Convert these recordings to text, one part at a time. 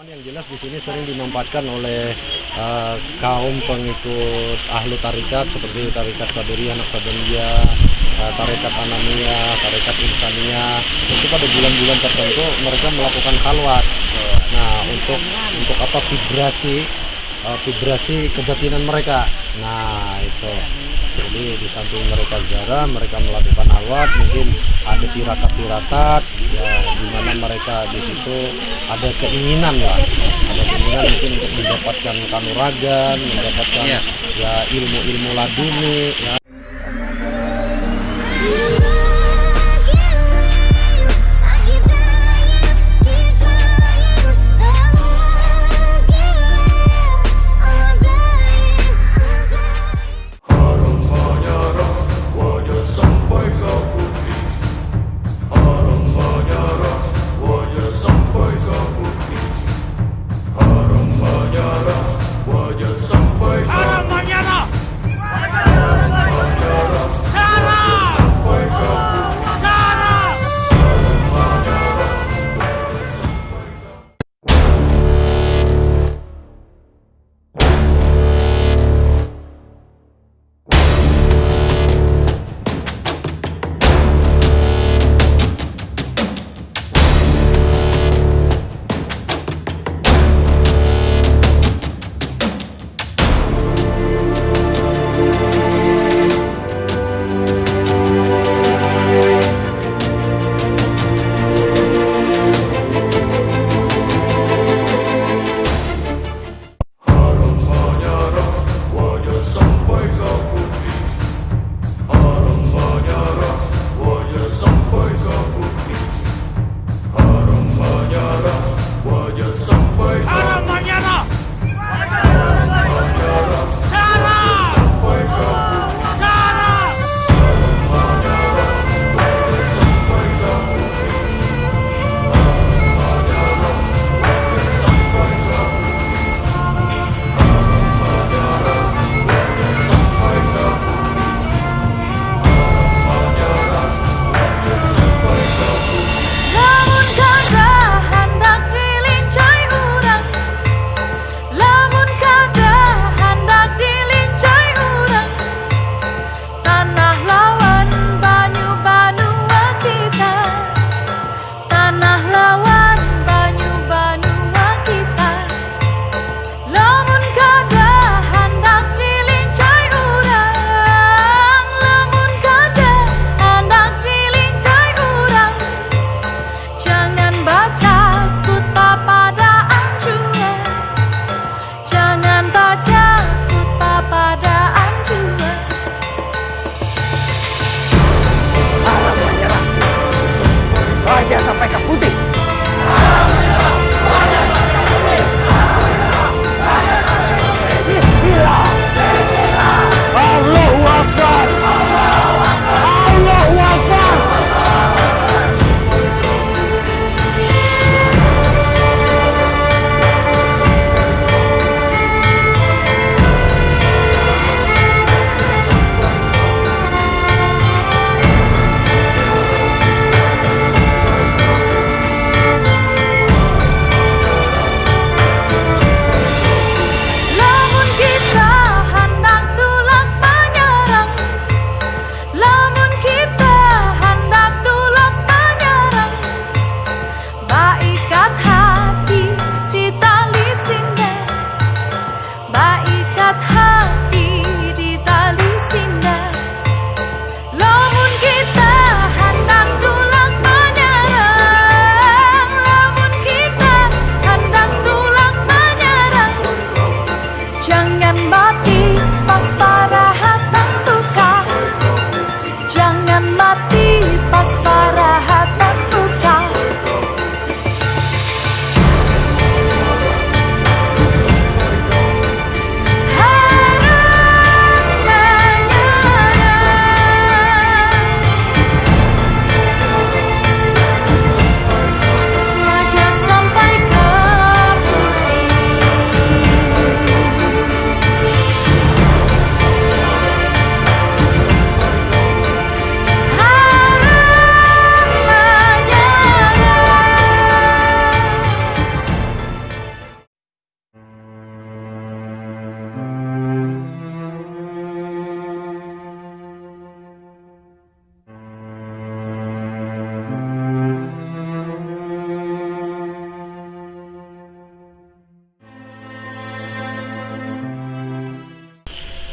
Cuman yang jelas di sini sering dimanfaatkan oleh kaum pengikut ahlu tarikat seperti tarikat Qadiriyah, Naqsabandiyah, tarikat Anamiyah, tarikat Insaniyah. Itu pada bulan-bulan tertentu mereka melakukan khalwat. Nah, untuk apa vibrasi kebatinan mereka. Nah, itu. Jadi di samping mereka ziarah, mereka melakukan khalwat, mungkin ada tirakat-tirakat ya, di mana mereka di situ ada keinginan mungkin untuk mendapatkan kanuragan, mendapatkan ya ilmu-ilmu laduni ya. Haram menyerah!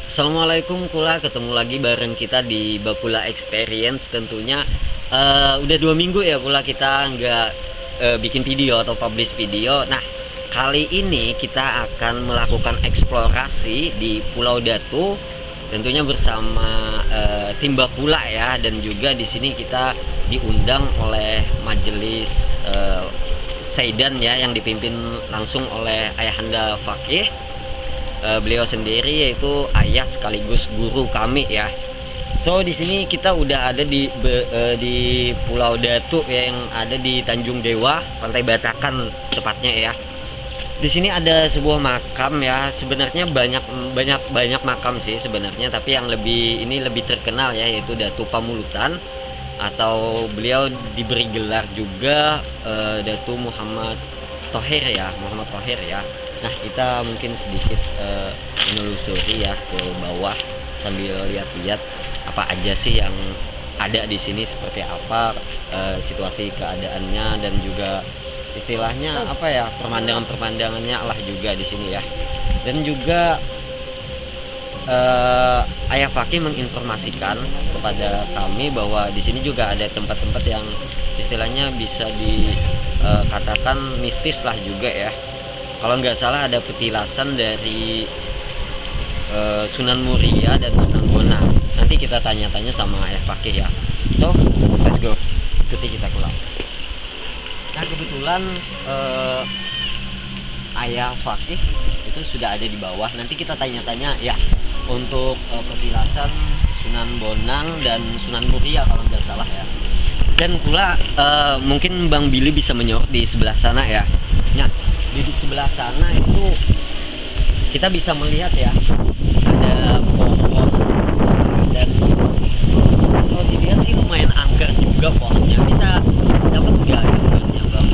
Assalamualaikum Kula, ketemu lagi bareng kita di Bakula Experience tentunya. Udah 2 minggu ya Kula kita nggak bikin video atau publish video. Nah, kali ini kita akan melakukan eksplorasi di Pulau Datu tentunya bersama tim Bakula ya, dan juga di sini kita diundang oleh majelis Saidan ya, yang dipimpin langsung oleh Ayahanda Fakih. Beliau sendiri yaitu ayah sekaligus guru kami ya. So di sini kita udah ada di Pulau Datu ya, yang ada di Tanjung Dewa, Pantai Batakan tepatnya ya. Di sini ada sebuah makam ya. Sebenarnya banyak makam sih sebenarnya, tapi yang lebih terkenal ya, yaitu Datu Pamulutan, atau beliau diberi gelar juga Datu Muhammad Thohir ya, Muhammad Thohir ya. Nah, kita mungkin sedikit menelusuri ya ke bawah sambil lihat-lihat apa aja sih yang ada di sini, seperti apa situasi keadaannya, dan juga istilahnya apa ya, pemandangannya lah juga di sini ya. Dan juga Ayah Fakih menginformasikan kepada kami bahwa di sini juga ada tempat-tempat yang istilahnya bisa dikatakan mistis lah juga ya. Kalau nggak salah ada petilasan dari Sunan Muria dan Sunan Bonang. Nanti kita tanya-tanya sama Ayah Fakih ya. So, let's go. Ikuti kita pulang. Nah, kebetulan Ayah Fakih itu sudah ada di bawah. Nanti kita tanya-tanya ya untuk petilasan Sunan Bonang dan Sunan Muria kalau nggak salah ya. Dan pula mungkin Bang Billy bisa menyorot di sebelah sana ya. Nah, di sebelah sana itu kita bisa melihat ya, ada pohon, dan kalau dilihat sih lumayan angker juga pohonnya. Bisa dapat nggak gambarnya Bang?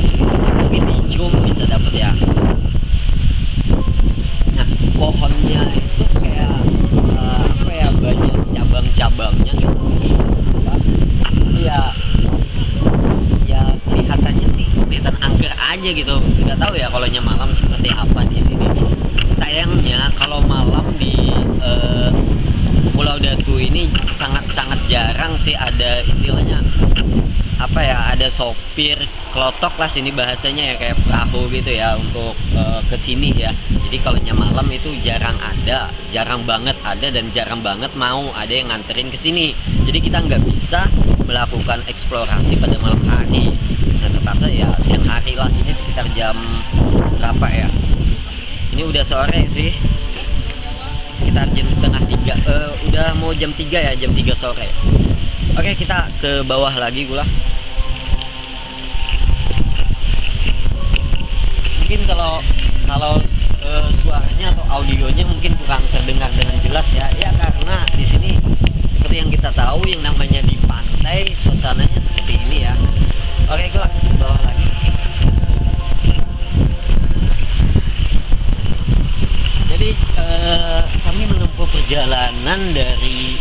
Mungkin di zoom bisa dapat ya. Nah, pohonnya itu kayak apa ya, banyak cabang-cabangnya gitu ya. Kelihatannya sih kelihatan angker aja gitu. Nggak tahu ya kalau malam seperti apa di sini. Sayangnya kalau malam di Pulau Datu ini sangat-sangat jarang sih ada istilahnya apa ya, ada sopir klotok lah sini bahasanya ya, kayak perahu gitu ya untuk ke sini ya. Jadi kalau malam itu jarang banget ada, dan jarang banget mau ada yang nganterin ke sini. Jadi kita nggak bisa melakukan eksplorasi pada malam hari. Nah, terpaksa ya siang hari lah. Ini sekitar jam berapa ya? Ini udah sore sih, sekitar jam setengah 3. Udah mau jam 3 ya, jam 3 sore. Oke, kita ke bawah lagi Gula. Mungkin kalau suaranya atau audionya mungkin kurang terdengar dengan jelas ya. Ya karena di sini seperti yang kita tahu, yang namanya di pantai suasananya seperti ini ya. Oke, Gula, ke bawah lagi. Jadi kami menempuh perjalanan dari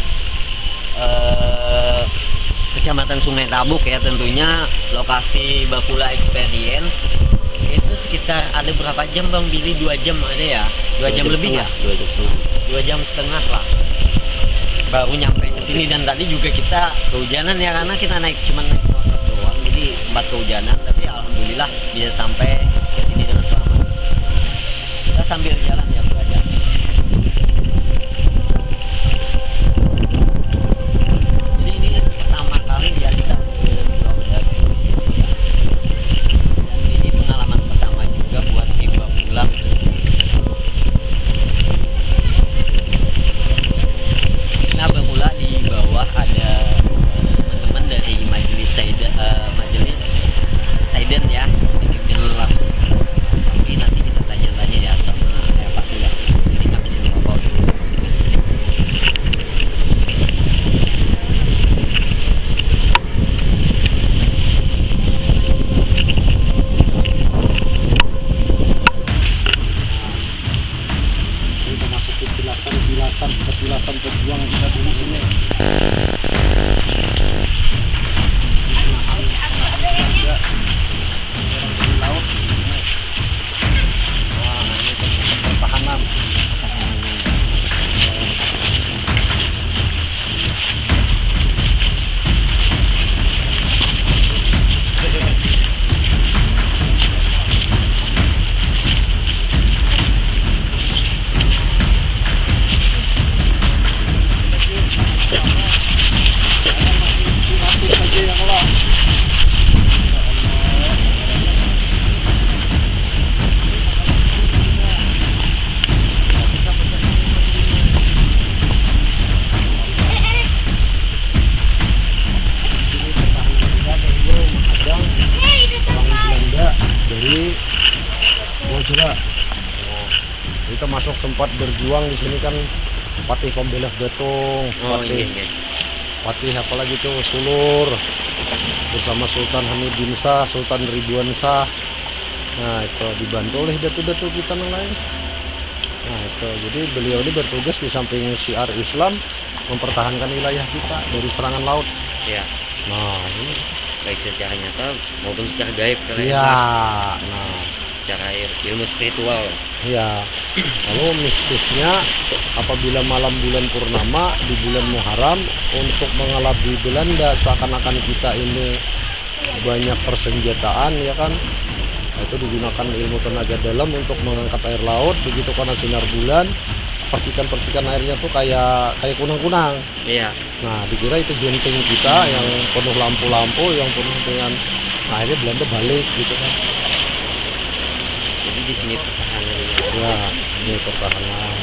Kecamatan Sungai Tabuk ya, tentunya lokasi Bakula Experience. Itu sekitar ada berapa jam Bang Billy? 2 jam ada ya? 2 jam lebih ya? 2 jam setengah lah baru nyampe ke sini. Dan tadi juga kita kehujanan ya, karena kita cuma naik motor doang, jadi sempat kehujanan, tapi alhamdulillah bisa sampai ke sini dengan selamat. Kita sambil jalan ya belajar. Jadi ini pertama kali ya kita ke Pulau Datu di sini ya. Dan ini pengalaman pertama juga buat tim Bakula khususnya. Nah, Bakula di bawah ada teman-teman dari majelis Saidan ya, dipimpin langsung. Mungkin nanti kita tanya-tanya ya sama Pak Gula. Jadi ngabisin rokok dulu. Ini memasuki petilasan pejuang kita dulu sini. Laut. Wah, ini tempat pertahanan. Nah, kita masuk sempat berjuang di sini kan, Patih Pembeleh Betung, Oh Patih, iya. Patih apalagi tuh Sulur bersama Sultan Hamid bin Shah, Sultan Ridwan Shah. Nah itu dibantu oleh datu-datu kita yang lain. Nah itu, jadi beliau ini bertugas di samping syiar Islam mempertahankan wilayah kita dari serangan laut. Ya, Nah ini, baik secara nyata maupun secara gaib kalian. iya, nah Secara ilmu spiritual. iya. Lalu mistisnya apabila malam bulan purnama di bulan Muharram untuk mengelabui Belanda, seakan-akan kita ini banyak persenjataan ya kan. Nah, itu digunakan ilmu tenaga dalam untuk mengangkat air laut. Begitu karena sinar bulan, percikan-percikan airnya tuh kayak kunang-kunang. Iya. Nah dikira itu benteng kita yang penuh lampu-lampu, yang penuh dengan, nah akhirnya Belanda balik gitu kan. Jadi di sini pertahanan. Ya ini pertahanan.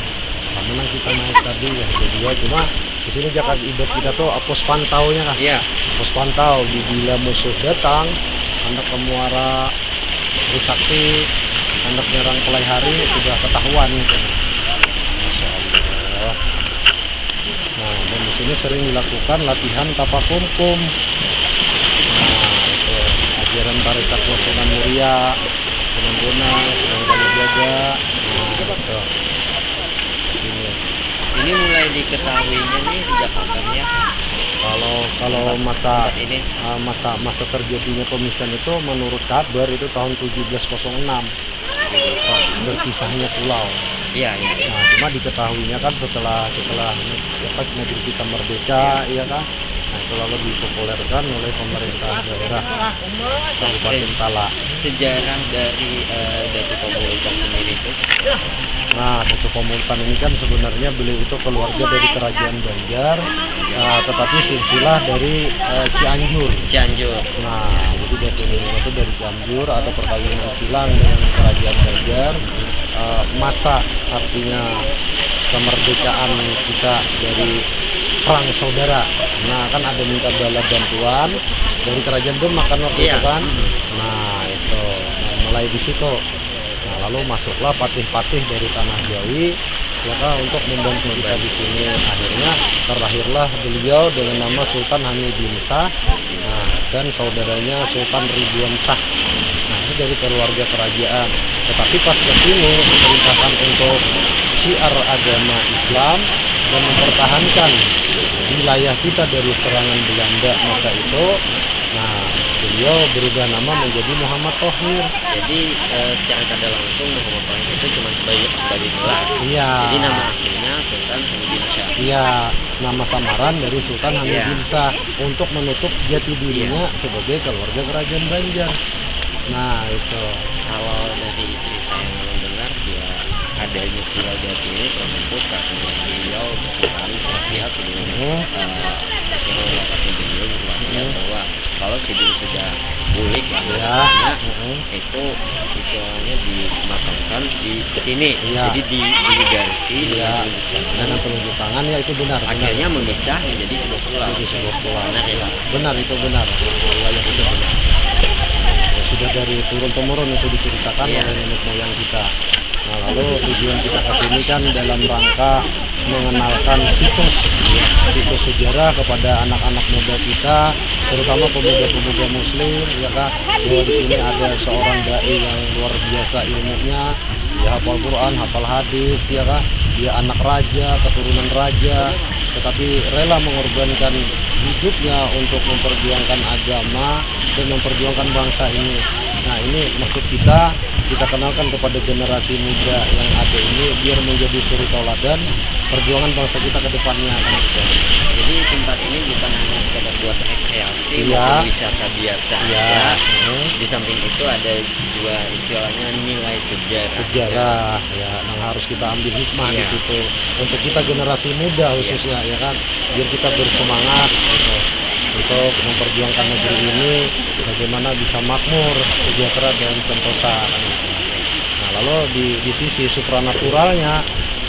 Nah, menang kita naik tadi ya kedua, cuma di sini jaga ibadah kita tuh pos pantaunya kan. Iya. Pos pantau bila musuh datang hendak ke muara Trisakti, hendak nyerang Kelai Hari sudah ketahuan gitu. Masya Allah. Nah, dan di sini sering dilakukan latihan tapakumkum. Nah, itu ajaran tarekat Sunan Muria, Sunan Bonang, Sunan Kalijaga. Nah, itu. Di sini. Ini mulai diketahuinya nih sejak kapan ya? Kalau masa Tempat ini. masa terjadinya pemisahan itu menurut kabar itu tahun 1706, berpisahnya pulau. Iya, iya. Nah, cuma diketahuinya kan setelah negeri kita merdeka, ya kan. Nah, itu lalu dipopulerkan oleh pemerintah daerah Kabupaten Tala. Sejarah dari Datu Pamulutan sendiri itu. Nah, Datu Pamulutan ini kan sebenarnya beliau itu keluarga dari Kerajaan Banjar, tetapi silsilah dari Cianjur. Cianjur. Nah, jadi Datu ini itu dari Cianjur, ada perkawinan silang dengan Kerajaan Banjar. Masa artinya kemerdekaan kita dari perang saudara. Nah, kan ada minta bala bantuan dari Kerajaan Demak kan waktu Iya. itu kan. Nah, itu. Nah, mulai di situ. Nah, lalu masuklah patih-patih dari tanah Jawi ya kan, untuk membantu kita di sini. Akhirnya terlahirlah beliau dengan nama Sultan Hamid bin Shah. Nah, dan saudaranya Sultan Ridwan Shah. Nah, ini dari keluarga kerajaan. Tetapi pas ke sini diperintahkan untuk syiar agama Islam dan mempertahankan wilayah kita dari serangan Belanda masa itu. Nah, beliau berubah nama menjadi Muhammad Thohir. Jadi secara kada langsung Muhammad Thohir itu cuma sebagai gelar. Iya. Jadi nama aslinya Sultan Hamid Shah. Iya, nama samaran dari Sultan Hamid Iya. bin Shah untuk menutup jati dirinya sebagai keluarga kerajaan Banjar. Nah, itu. Kalau dari cerita yang belum dengar dia adanya Pulau Datu ini terbentuk karena beliau berpesan wasiat sebelumnya. Rasulullah waktu beliau berwasiat bahwa kalau Sidin sudah pulih lah Ya. rasanya, itu istilahnya dimakamkan di sini. Iya. Jadi di garisi Iya. dengan Dengan penunjuk tangan ya itu benar. akhirnya memisah menjadi sebuah pulau. Itu sebuah pulau. Benar ya, Pak? Benar, itu benar. Wilayah itu benar. Ya, sudah dari turun temurun itu diceritakan Iya. oleh nenek moyang kita. Nah, lalu tujuan kita ke sini kan dalam rangka mengenalkan situs sejarah kepada anak-anak muda kita, terutama pemuda-pemuda Muslim, ya kan, bahwa di sini ada seorang dai yang luar biasa ilmunya, dia hafal Quran, hafal hadis, ya kan, dia anak raja, keturunan raja, tetapi rela mengorbankan hidupnya untuk memperjuangkan agama dan memperjuangkan bangsa ini. Nah, ini maksud kita kenalkan kepada generasi muda yang ada ini biar menjadi suri tauladan perjuangan bangsa kita ke depannya kan gitu. Jadi tempat ini bukan hanya sekedar buat rekreasi Iya. maupun wisata biasa Iya. aja. Mhm. Di samping itu ada juga istilahnya nilai sejarah. Sejarah ya yang harus kita ambil hikmah di Iya. situ untuk kita generasi muda khususnya ya kan, biar kita bersemangat gitu untuk memperjuangkan negeri ini bagaimana bisa makmur, sejahtera dan sentosa kan gitu. Nah, lalu di sisi supranaturalnya,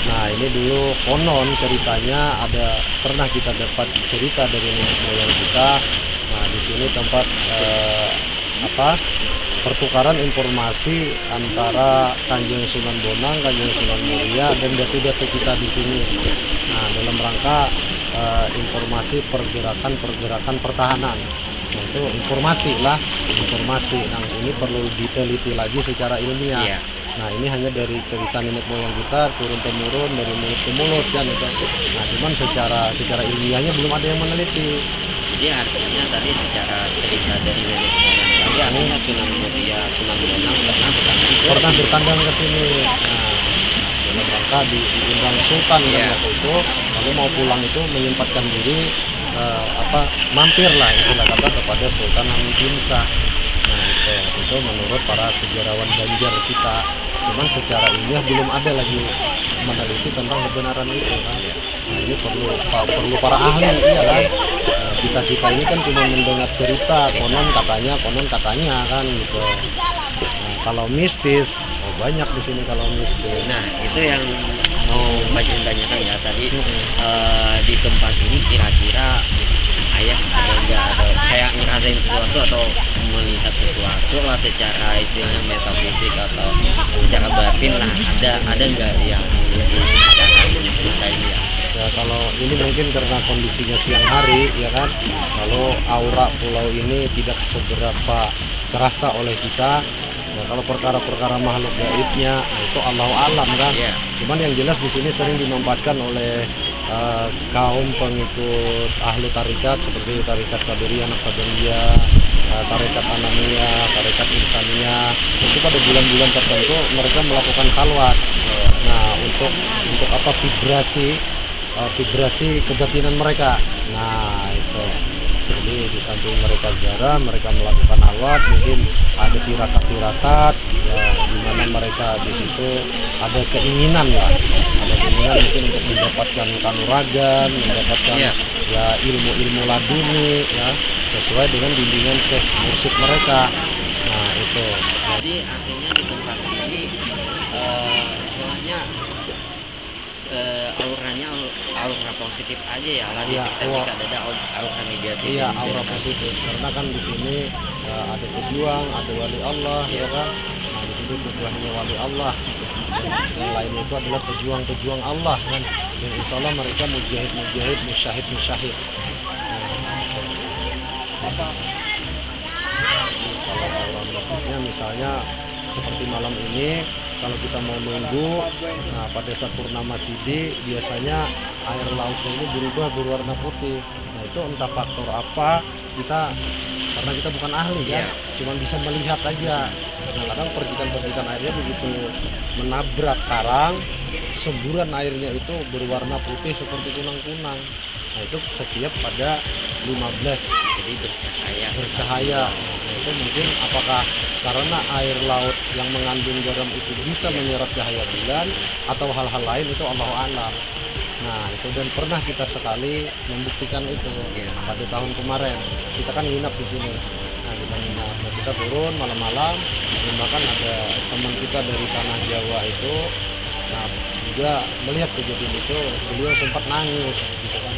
nah ini dulu konon ceritanya ada pernah kita dapat cerita dari nenek moyang kita. Nah, di sini tempat pertukaran informasi antara Kanjeng Sunan Bonang, Kanjeng Sunan Muria dan datu-datu kita di sini. Nah, dalam rangka informasi pergerakan pertahanan. Nah, itu informasi. Nah, ini perlu diteliti lagi secara ilmiah. Iya. Nah, ini hanya dari cerita nenek moyang kita turun temurun dari mulut ke mulut kan itu. Nah, cuman secara ilmiahnya belum ada yang meneliti. Jadi artinya tadi secara cerita dari nenek moyang tadi artinya Sunan Muria, Sunan Bonang pernah Bertandang ke sini. Nah, dalam rangka diundang Sultan kan Iya. waktu itu, lalu mau pulang itu menyempatkan diri mampirlah istilah kata kepada Sultan Hamidin Shah. Nah, itu menurut para sejarawan Banjar kita. Cuman secara ilmiah belum ada lagi meneliti tentang kebenaran itu kan. Nah, ini perlu para ahli, iya kan. Kita ini kan cuma mendengar cerita, konon katanya kan gitu. Nah, kalau mistis, banyak di sini kalau mistis. Nah, itu yang mau Bajin tanyakan ya tadi. Di tempat ini kira-kira ayah ada kayak ngerasain sesuatu atau melihat sesuatu lah secara istilahnya metafisik atau secara batin lah, ada nggak yang lebih secara mencintai dia? Ya, kalau ini mungkin karena kondisinya siang hari ya kan, kalau aura pulau ini tidak seberapa terasa oleh kita. Nah, kalau perkara-perkara makhluk gaibnya, nah itu Allahu alam kan. Iya. Cuman yang jelas di sini sering dimanfaatkan oleh kaum pengikut ahlu tarikat seperti tarikat Qadiriyah, Naqsabandiyah, tarikat Anamiyah, tarikat Insaniyah. Itu pada bulan-bulan tertentu mereka melakukan khalwat. Nah, untuk apa vibrasi kebatinan mereka. Nah, itu. Jadi di samping mereka ziarah, mereka melakukan halwat, mungkin ada tirakat-tirakat, ya, di mana mereka di situ ada keinginan mungkin untuk mendapatkan kanuragan, mendapatkan ya ilmu-ilmu laduni, ya sesuai dengan bimbingan syekh mursyid mereka. Nah itu. Jadi artinya di tempat ini istilahnya auranya aura positif aja ya lah di Iya, sekitar jika ada aura negatif. Iya, yang aura tidak positif. Karena kan di sini ada pejuang, ada wali Allah, ya kan. Nah di sini tujuannya wali Allah. Yang lain itu adalah pejuang-pejuang Allah kan. Yang insya Allah mereka mujahid, musyahid. Kalau aura mistiknya misalnya seperti malam ini, kalau kita mau nunggu, nah pada saat purnama sidi biasanya air lautnya ini berubah berwarna putih. Nah itu entah faktor apa, karena kita bukan ahli kan, cuman bisa melihat aja. Nah kadang percikan-percikan airnya begitu menabrak karang, semburan airnya itu berwarna putih seperti kunang-kunang. Nah itu setiap pada 15, jadi bercahaya. Nah, itu mungkin apakah karena air laut yang mengandung garam itu bisa menyerap cahaya bulan atau hal-hal lain, itu Allahu a'lam. Nah itu, dan pernah kita sekali membuktikan itu pada tahun kemarin. Kita kan nginap di sini. Nah kita nginap, nah, kita turun malam-malam, dan bahkan ada teman kita dari tanah Jawa itu, nah juga melihat kejadian itu, beliau sempat nangis gitu kan.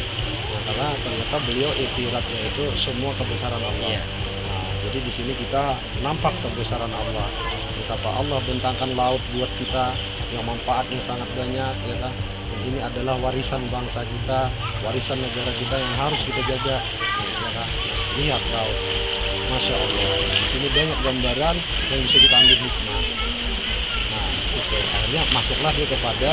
Nah, karena ternyata beliau iktiratnya itu semua kebesaran Allah. Nah, jadi di sini kita nampak kebesaran Allah. Betapa Allah bentangkan laut buat kita yang manfaatnya sangat banyak, ya kan. Dan ini adalah warisan bangsa kita, warisan negara kita yang harus kita jaga. Ya kan? Lihat laut, masya Allah. Di sini banyak gambaran yang bisa kita ambil hikmah. Nah, itu akhirnya masuklah dia kepada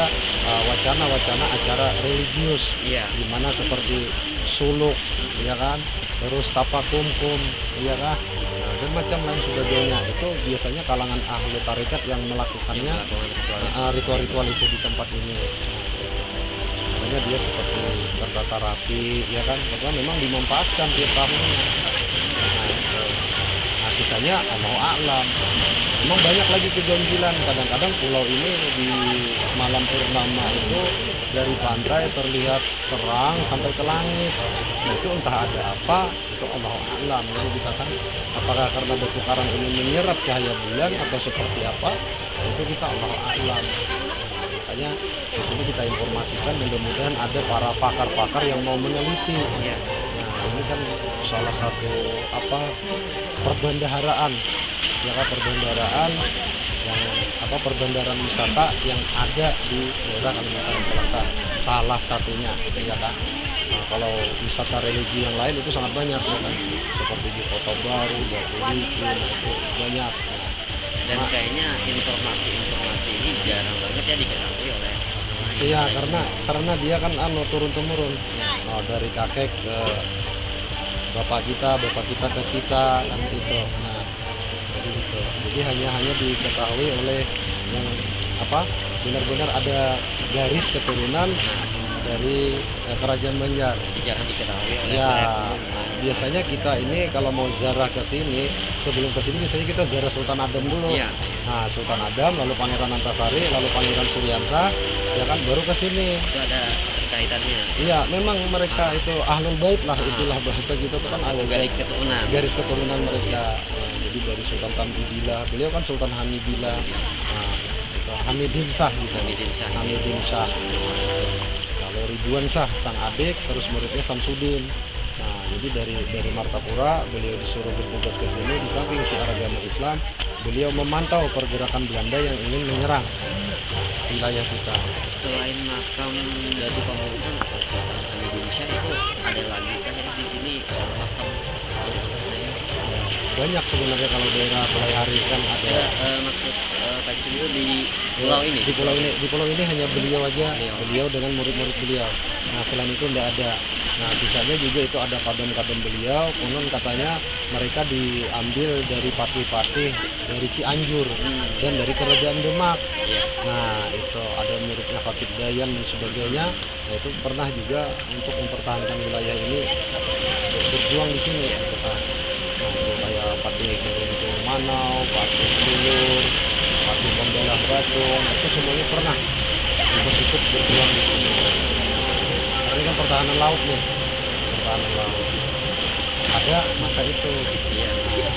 wacana-wacana acara religius, di mana seperti suluk, ya kan, terus tapakumkum, ya kan, nah, dan macam lain sebagainya. Itu biasanya kalangan ahli tarekat yang melakukannya, ritual-ritual itu di tempat ini. Makanya dia seperti tertata rapi, ya kan, karena memang dimanfaatkan tiap tahunnya. Nah, sisanya Allahu a'lam. Memang banyak lagi keganjilan. Kadang-kadang pulau ini di malam purnama itu dari pantai terlihat terang sampai ke langit. Nah, itu entah ada apa, itu Allahu a'lam. Lalu dikatakan apakah karena batu karang ini menyerap cahaya bulan atau seperti apa? Itu kita Allahu a'lam. Makanya di sini kita informasikan, mudah-mudahan ada para pakar-pakar yang mau meneliti. Nah, ini kan salah satu perbendaharaan ya kan perbendaharaan yang perbendaharaan wisata yang ada di daerah Kalimantan Selatan, salah satunya ya kan. Nah, kalau wisata religi yang lain itu sangat banyak ya kan, seperti di Kota Baru, Batu Licin, nah itu banyak. Dan kayaknya informasi ini jarang banget ya diketahui oleh orang lain. Iya, karena dia kan turun temurun. Nah, dari kakek ke bapak kita ke kita kan itu. Nah, jadi gitu. Jadi hanya diketahui oleh yang benar-benar ada garis keturunan dari kerajaan Banjar. Jadi jarang diketahui oleh Ya, umum. biasanya kita ini kalau mau ziarah ke sini, sebelum ke sini biasanya kita ziarah Sultan Adam dulu. Iya. Nah, Sultan Adam, lalu Pangeran Antasari, lalu Pangeran Suryansa, ya kan baru ke sini. Itu ada kaitannya. Iya, memang mereka itu ahlul bait lah istilah bahasa gitu kan, ahlul bait. Garis keturunan. Garis keturunan mereka. Jadi dari Sultan Tambudilah, beliau kan Sultan Hamidillah. Nah, itu Hamidin Shah gitu. Hamidin Shah. Kalau Ridwan Shah sang adik, terus muridnya Samsudin. Nah, jadi dari Martapura beliau disuruh bertugas ke sini, di samping siar agama Islam, beliau memantau pergerakan Belanda yang ingin menyerang wilayah kita. Selain makam Datu Pamungkas atau Sultan Hamidin Shah itu ada lagi kan ya di sini makam Banyak sebenarnya kalau daerah Pelayari kan ada. maksud Pak Cundu di pulau ini. Di pulau ini hanya beliau aja, Beliau. beliau dengan murid-murid beliau. Nah, selain itu tidak ada. Nah, sisanya juga itu ada kadam-kadam beliau. Konon katanya mereka diambil dari patih-patih dari Cianjur dan dari Kerajaan Demak. Iya. Nah, itu ada muridnya Khatib Dayan dan sebagainya. Nah, itu pernah juga untuk mempertahankan wilayah ini berjuang di sini gitu kan. Nah, itu kayak Patih Beruntung Manau, Patih Sulur, Patih Pembelah Badung, itu semuanya pernah ikut berjuang di sini. Karena ini kan pertahanan laut nih, pertahanan laut. Ada masa itu. Iya.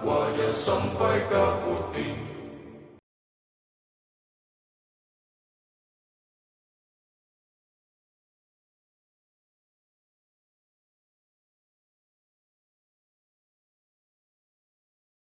wajah sampai ke putih.